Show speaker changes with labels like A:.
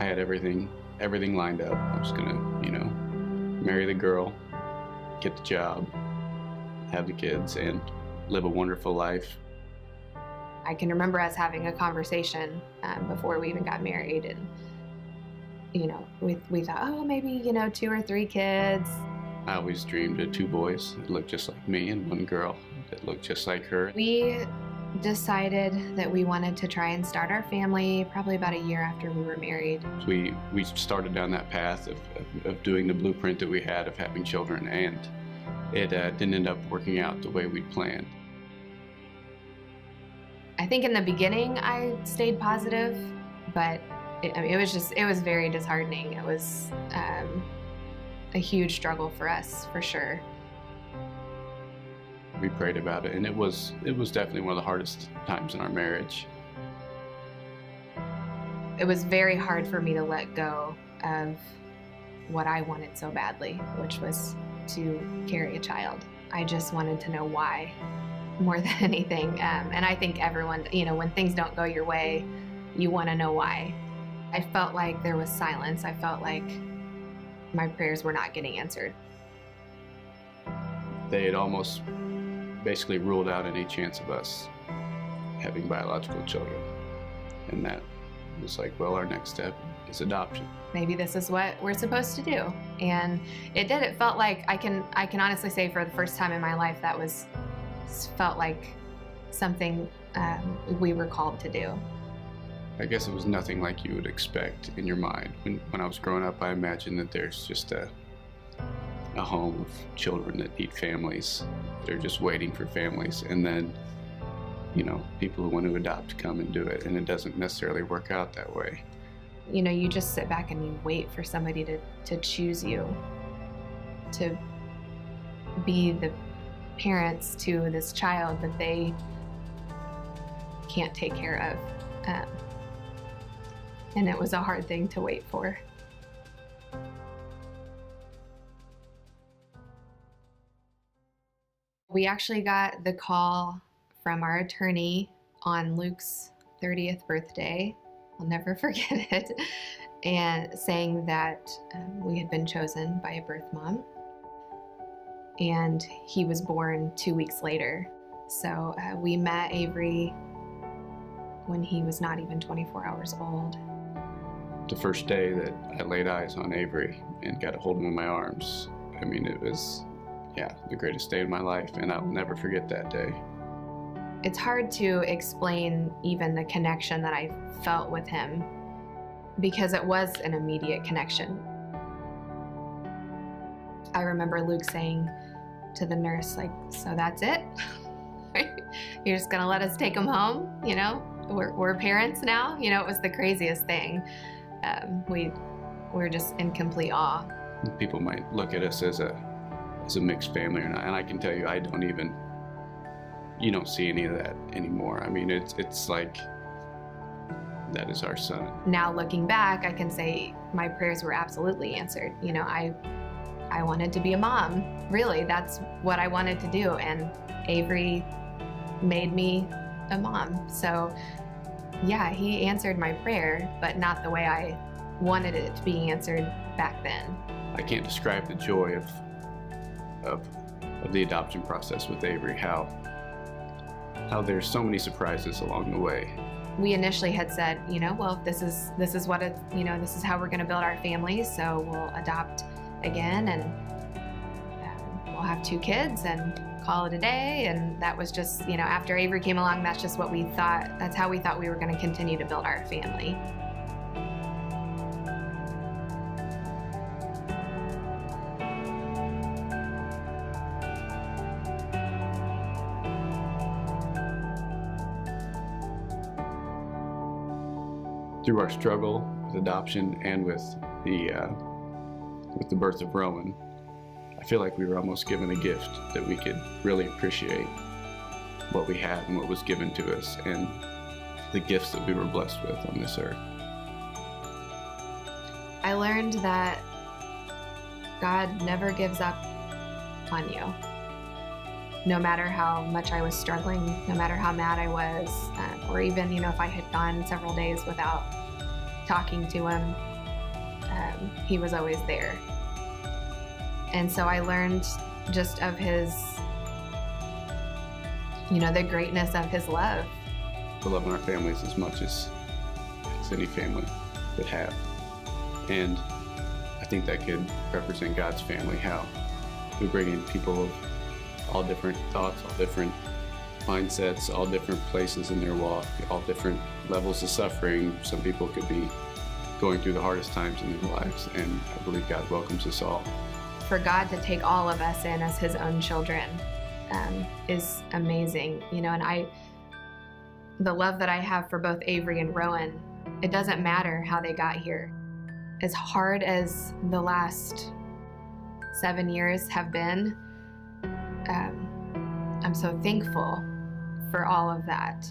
A: I had everything lined up. I was gonna, marry the girl, get the job, have the kids, and live a wonderful life.
B: I can remember us having a conversation before we even got married, and we thought, oh, maybe 2 or 3 kids.
A: I always dreamed of 2 boys that looked just like me and 1 girl that looked just like her.
B: We decided that we wanted to try and start our family probably about a year after we were married.
A: We started down that path of doing the blueprint that we had of having children, and it didn't end up working out the way we'd planned.
B: I think in the beginning I stayed positive, but it was very disheartening. It was a huge struggle for us, for sure.
A: We prayed about it, and it was definitely one of the hardest times in our marriage.
B: It was very hard for me to let go of what I wanted so badly, which was to carry a child. I just wanted to know why more than anything. And I think everyone, when things don't go your way, you want to know why. I felt like there was silence. I felt like my prayers were not getting answered.
A: They had almost basically ruled out any chance of us having biological children. And that was like, well, our next step is adoption.
B: Maybe this is what we're supposed to do. And it did. It felt like, I can honestly say for the first time in my life, felt like something we were called to do.
A: I guess it was nothing like you would expect in your mind. When I was growing up, I imagined that there's just a home of children that need families. They're just waiting for families. And then, people who want to adopt come and do it. And it doesn't necessarily work out that way.
B: You just sit back and you wait for somebody to choose you, to be the parents to this child that they can't take care of. And it was a hard thing to wait for. We actually got the call from our attorney on Luke's 30th birthday. I'll never forget it. And saying that we had been chosen by a birth mom. And he was born 2 weeks later. So we met Avery when he was not even 24 hours old.
A: The first day that I laid eyes on Avery and got a hold of him in my arms, it was, the greatest day of my life, and I'll never forget that day.
B: It's hard to explain even the connection that I felt with him, because it was an immediate connection. I remember Luke saying to the nurse, so that's it? You're just gonna let us take him home? We're parents now? It was the craziest thing. We were just in complete awe.
A: People might look at us as a mixed family or not, and I can tell you, you don't see any of that anymore. It's like, that is our son.
B: Now looking back, I can say my prayers were absolutely answered. I wanted to be a mom. Really, that's what I wanted to do. And Avery made me a mom. So yeah, he answered my prayer, but not the way I wanted it to be answered back then.
A: I can't describe the joy of the adoption process with Avery, how there's so many surprises along the way.
B: We initially had said, well, this is what it, this is how we're going to build our family. So we'll adopt again, and we'll have 2 kids and call it a day. And that was just, after Avery came along, that's just what we thought. That's how we thought we were going to continue to build our family.
A: Through our struggle with adoption and with the birth of Rowan, I feel like we were almost given a gift that we could really appreciate what we had and what was given to us, and the gifts that we were blessed with on this earth.
B: I learned that God never gives up on you. No matter how much I was struggling, no matter how mad I was, or even, if I had gone several days without talking to him, he was always there. And so I learned just of his, the greatness of his love.
A: We love our families as much as any family could have. And I think that could represent God's family, how we bring in people of all different thoughts, all different mindsets, all different places in their walk, all different levels of suffering. Some people could be going through the hardest times in their lives, and I believe God welcomes us all.
B: For God to take all of us in as his own children is amazing, and the love that I have for both Avery and Rowan, it doesn't matter how they got here. As hard as the last 7 years have been, I'm so thankful for all of that.